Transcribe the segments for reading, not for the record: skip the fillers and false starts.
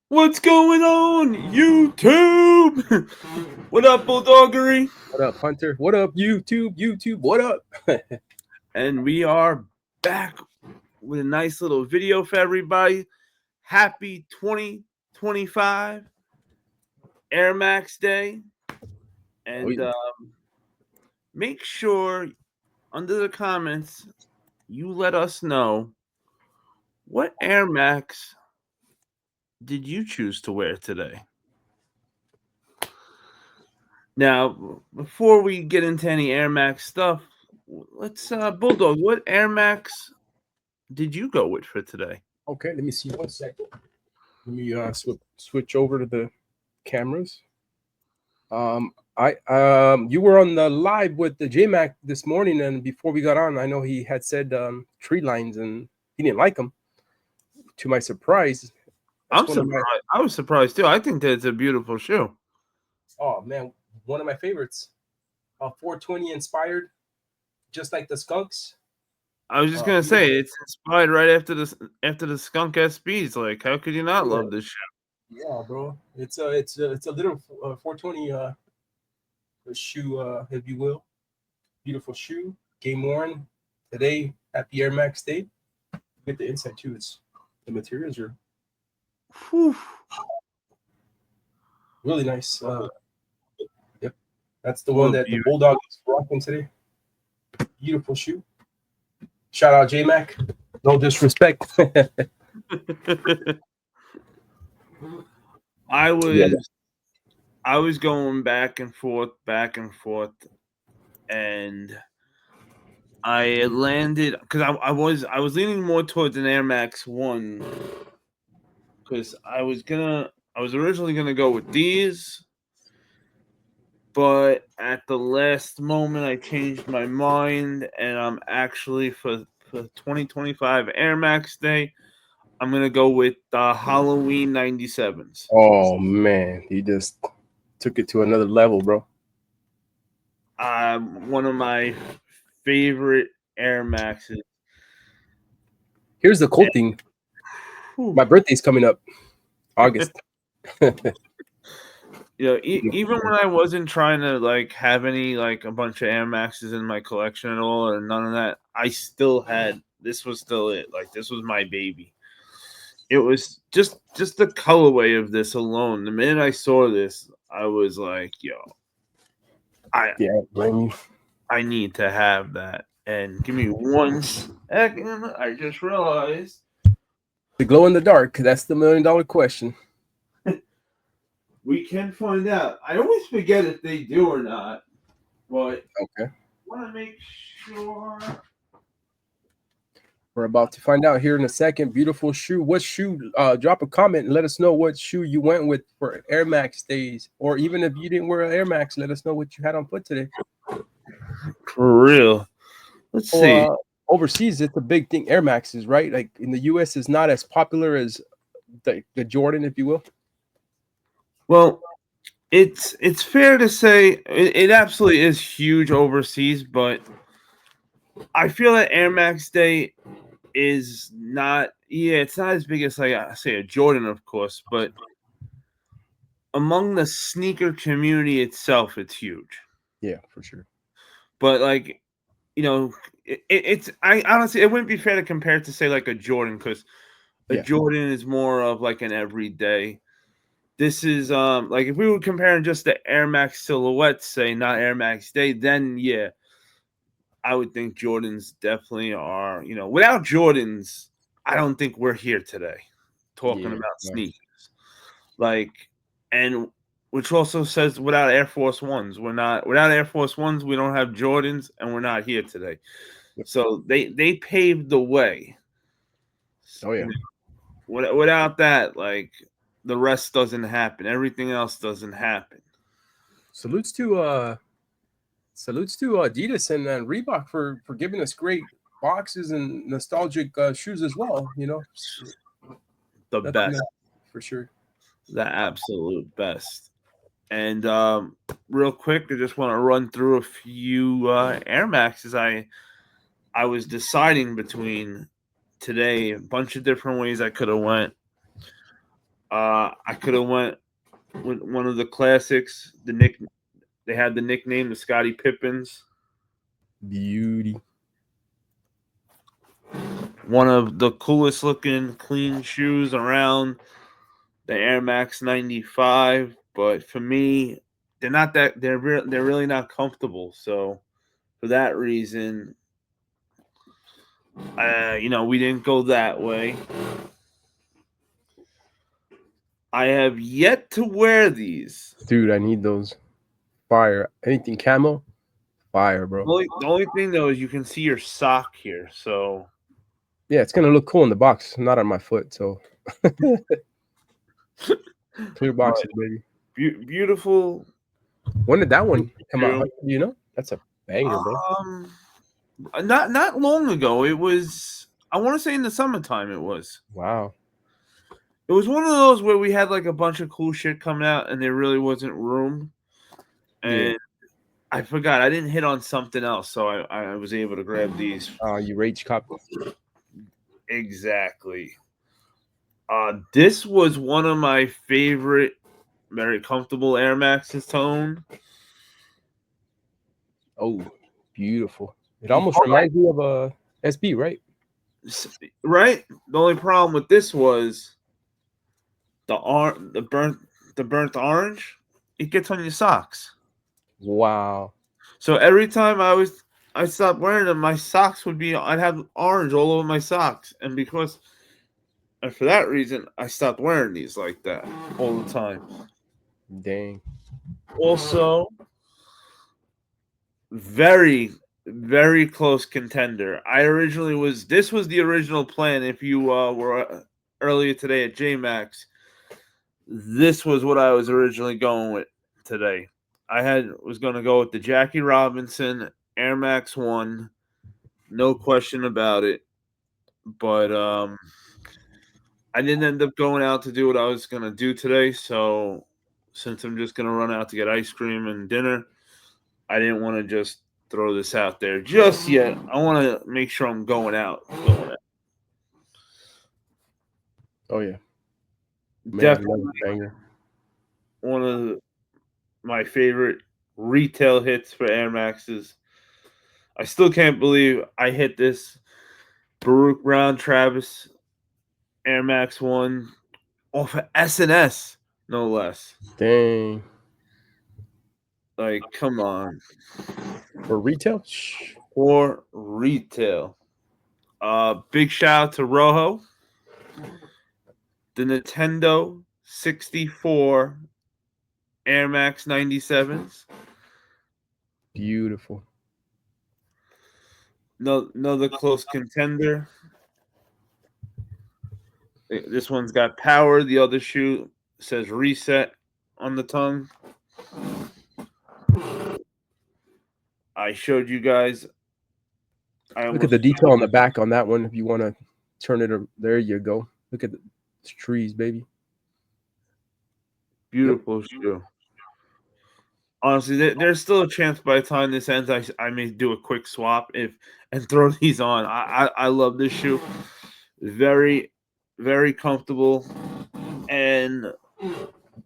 What's going on, YouTube? What up, Bulldoggery? What up, Hunter? What up, YouTube? YouTube, what up? And we are back with a nice little video for everybody. Happy 2025 Air Max Day. And yeah. make sure under the comments you let us know what Air Max did you choose to wear today. Now, before we get into any Air Max stuff, let's Bulldog, what Air Max did you go with for today? Okay, let me see 1 second. Let me switch over to the cameras. You were on the live with the JMac this morning, and before we got on, I know he had said tree lines, and he didn't like them. To my surprise, I'm surprised. I was surprised too. I think that it's a beautiful shoe. Oh man, one of my favorites. 420 inspired, just like the Skunks. I was just gonna say it's inspired right after the Skunk SBs. Like, how could you not love this shoe? Yeah, bro. It's a little 420 shoe, if you will. Beautiful shoe, game worn today. Happy Air Max Day. Get the inside too. The materials are really nice. Yep, that's the one that the Bulldog is rocking today. Beautiful shoe. Shout out J Mac. No disrespect. I was going back and forth, and I landed because I was leaning more towards an Air Max 1 because I was originally gonna go with these, but at the last moment I changed my mind, and I'm actually for 2025 Air Max Day, I'm gonna go with the Halloween 97s. Oh man, he just took it to another level, bro. One of my favorite Air Maxes. Here's the cool thing. My birthday's coming up, August. Even when I wasn't trying to like have any like a bunch of Air Maxes in my collection at all or none of that, I still had this was still it. Like this was my baby. It was just the colorway of this alone. The minute I saw this, I was like, yo, I need to have that. And give me 1 second. I just realized the glow in the dark. That's the $1 million question. We can find out. I always forget if they do or not, but okay. Want to make sure. We're about to find out here in a second. Beautiful shoe. What shoe? Drop a comment and let us know what shoe you went with for Air Max days, or even if you didn't wear an Air Max, let us know what you had on foot today. For real. Let's see. Overseas, it's a big thing. Air Maxes, right? Like in the U.S., is not as popular as the Jordan, if you will. Well, it's fair to say it absolutely is huge overseas, but I feel that Air Max Day is not. Yeah, it's not as big as like I say a Jordan, of course, but among the sneaker community itself, it's huge. Yeah, for sure. But like, it's I honestly it wouldn't be fair to compare it to say like a Jordan because a Jordan is more of like an everyday. This is like if we were comparing just the Air Max silhouettes, say not Air Max Day, then yeah, I would think Jordans definitely are. Without Jordans, I don't think we're here today talking about sneakers. Like, and which also says without Air Force Ones, we're not. Without Air Force Ones, we don't have Jordans, and we're not here today. So they paved the way. Oh yeah. Without that, like the rest doesn't happen. Everything else doesn't happen. Salutes to Adidas and Reebok for giving us great boxes and nostalgic shoes as well. The best for sure. The absolute best. And real quick, I just want to run through a few Air Maxes I was deciding between today. A bunch of different ways I could have went. I could have went with one of the classics. They had the nickname the Scottie Pippins. Beauty. One of the coolest looking clean shoes around, the Air Max 95. But for me, they're really not comfortable. So for that reason, we didn't go that way. I have yet to wear these. Dude, I need those. Fire. Anything camo? Fire, bro. The only thing though is you can see your sock here. So Yeah, it's gonna look cool in the box, not on my foot. So clear but boxes, baby. beautiful. When did that one come out? Shoe. Do you know? That's a banger, bro. Not long ago. It was, I want to say, in the summertime. It was. Wow. It was one of those where we had like a bunch of cool shit coming out, and there really wasn't room. And Yeah. I forgot. I didn't hit on something else, so I was able to grab these. You rage cop. Exactly. This was one of my favorite, very comfortable Air Max's tone. Oh, beautiful. It almost reminds me of a SB, right? Right. The only problem with this was the burnt orange. It gets on your socks. Wow. So every time I stopped wearing them, my socks I'd have orange all over my socks, and for that reason, I stopped wearing these like that all the time. Dang. Also, very, very close contender. This was the original plan. If you were earlier today at JMax, this was what I was originally going with today. Was going to go with the Jackie Robinson Air Max 1, no question about it. But I didn't end up going out to do what I was going to do today. So since I'm just going to run out to get ice cream and dinner, I didn't want to just throw this out there just yet. I want to make sure I'm going out. Oh yeah. Man, Definitely banger. one of my favorite retail hits for Air Maxes. I still can't believe I hit this Baruch Brown Travis Air Max 1 off of SNS, no less. Dang. Like, come on. For retail? For retail. Big shout out to Rojo. The Nintendo 64 Air Max 97s. Beautiful. No, another close contender. This one's got power. The other shoe says reset on the tongue. I showed you guys. Look at the detail on the back on that one. If you want to turn it, there you go. Look at the trees, baby. Beautiful shoe. Honestly, there's still a chance by the time this ends, I may do a quick swap and throw these on. I love this shoe. Very, very comfortable. And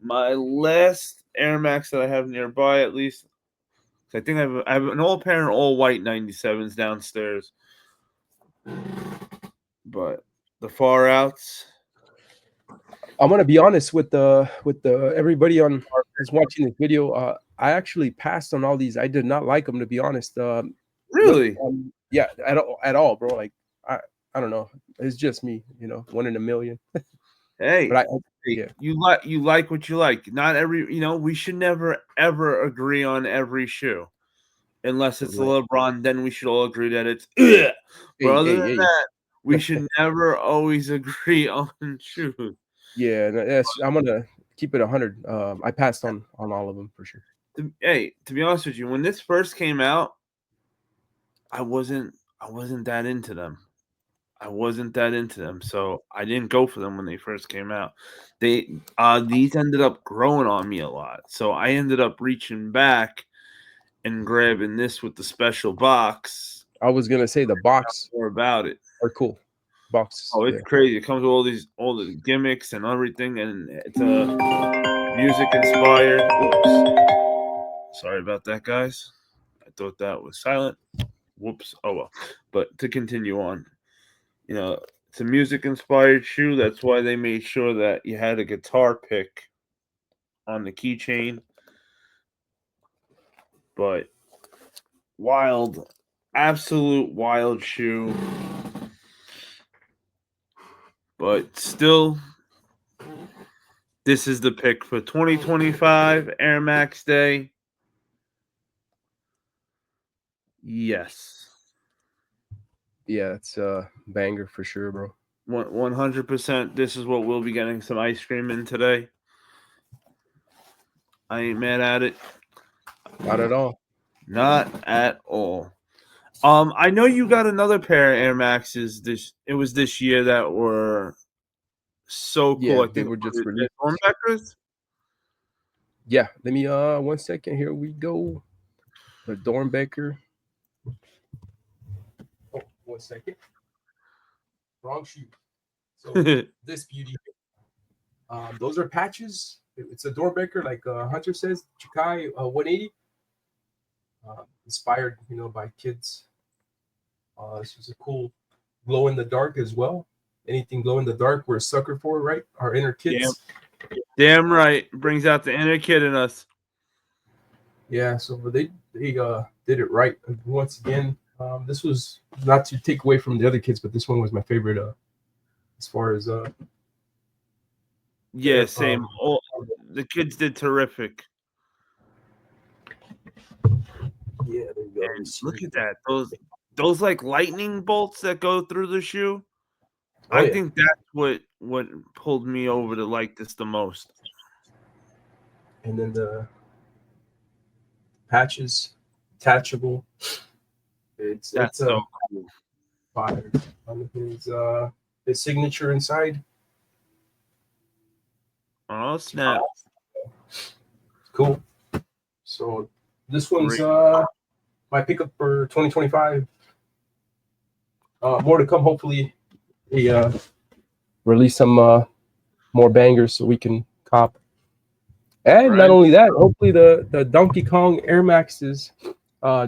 my last Air Max that I have nearby, at least, I think I have an all pair and all white 97s downstairs. But the far outs. I'm gonna be honest with the everybody on who's watching this video. I actually passed on all these. I did not like them, to be honest. Really? Yeah, at all, bro. Like I don't know. It's just me, 1 in a million. Hey, but yeah. You like what you like. Not every, we should never ever agree on every shoe, unless it's Right. LeBron. Then we should all agree that it's. But other than hey. that, we should never always agree on shoes. Yeah, I'm gonna keep it 100. I passed on all of them for sure. Hey, to be honest with you, when this first came out, I wasn't that into them. So I didn't go for them when they first came out. These ended up growing on me a lot, so I ended up reaching back and grabbing this with the special box. I was gonna say the box more about it. are cool. boxes. Oh, it's Yeah. crazy. It comes with all the gimmicks and everything, and it's music inspired. Oops. Sorry about that, guys. I thought that was silent. Whoops. Oh well. But to continue on, you know, it's a music inspired shoe. That's why they made sure that you had a guitar pick on the keychain. But wild, absolute wild shoe. But still, this is the pick for 2025 Air Max Day. Yes. Yeah, it's a banger for sure, bro. 100%. This is what we'll be getting some ice cream in today. I ain't mad at it. Not at all. Not at all. I know you got another pair of Air Maxes it was this year that were so cool. Yeah, I they think were just the released. Stormbackers. Yeah, let me 1 second. Here we go. The Dornbecker. Oh, 1 second. Wrong shoe. So this beauty. Those are patches. It's a Doorbaker, like Hunter says, Chikai 180. Inspired, by kids. This was a cool glow in the dark as well. Anything glow in the dark, we're a sucker for, right? Our inner kids. Damn right. Brings out the inner kid in us. Yeah, so they did it right once again. This was not to take away from the other kids, but this one was my favorite. As far as Yeah, same. The kids did terrific. Yeah, there you go. And look at that. Those like lightning bolts that go through the shoe. Oh, I yeah. think that's what pulled me over to like this the most. And then the patches, attachable. It's so cool. fire on his signature inside. Oh snap! Cool. So this one's my pickup for 2025. More to come. Hopefully, they release some more bangers so we can cop. And not only that, hopefully the Donkey Kong Air Maxes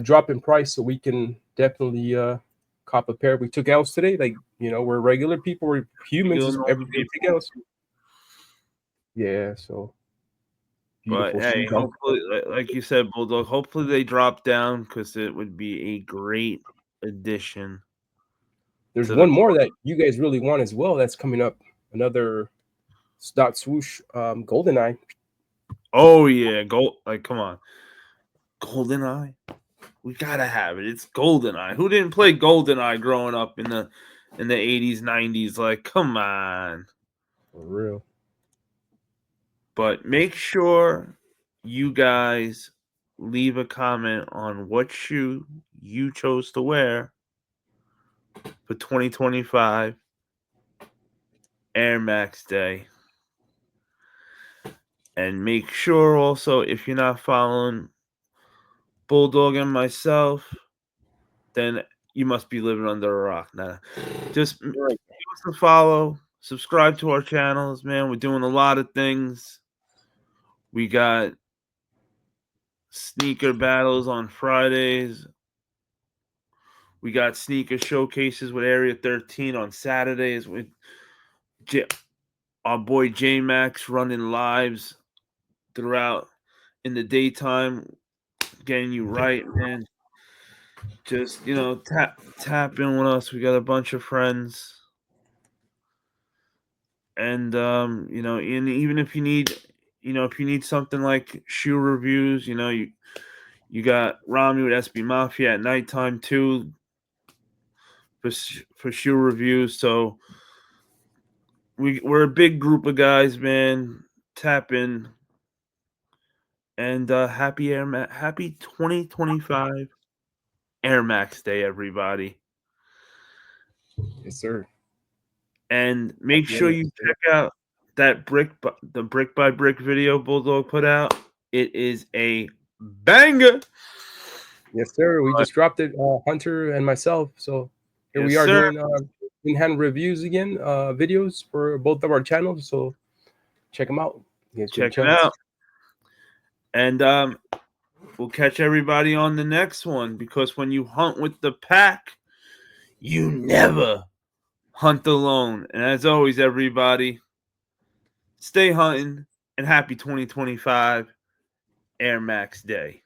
drop in price so we can definitely cop a pair. We took L's today. Like, we're regular people. We're humans. Everybody take L's. Yeah, so beautiful. But hey, hopefully, like you said, Bulldog, hopefully they drop down because it would be a great addition. There's one more that you guys really want as well that's coming up. Another Dot Swoosh GoldenEye. Oh yeah, come on. GoldenEye. We gotta have it. It's GoldenEye. Who didn't play GoldenEye growing up in the 80s, 90s? Like, come on. For real. But make sure you guys leave a comment on what shoe you chose to wear for 2025 Air Max Day. And make sure also, if you're not following Bulldog and myself, then you must be living under a rock. Nah, just give us a follow, subscribe to our channels, man. We're doing a lot of things. We got sneaker battles on Fridays. We got sneaker showcases with Area 13 on Saturdays with our boy J Max running lives throughout in the daytime, getting you right, man. Just tap in with us. We got a bunch of friends, and and even if you need something like shoe reviews, you got Rami with SB Mafia at nighttime too for shoe reviews. So we're a big group of guys, man. Tap in. And happy 2025 Air Max Day, everybody. Yes, sir. And make sure you check out that the brick by brick video Bulldog put out. It is a banger. Yes, sir. We just dropped it, Hunter and myself. So here we are doing in-hand reviews again, videos for both of our channels. So check them out. Check it out. And we'll catch everybody on the next one, because when you hunt with the pack, you never hunt alone. And as always, everybody, stay hunting and happy 2025 Air Max Day.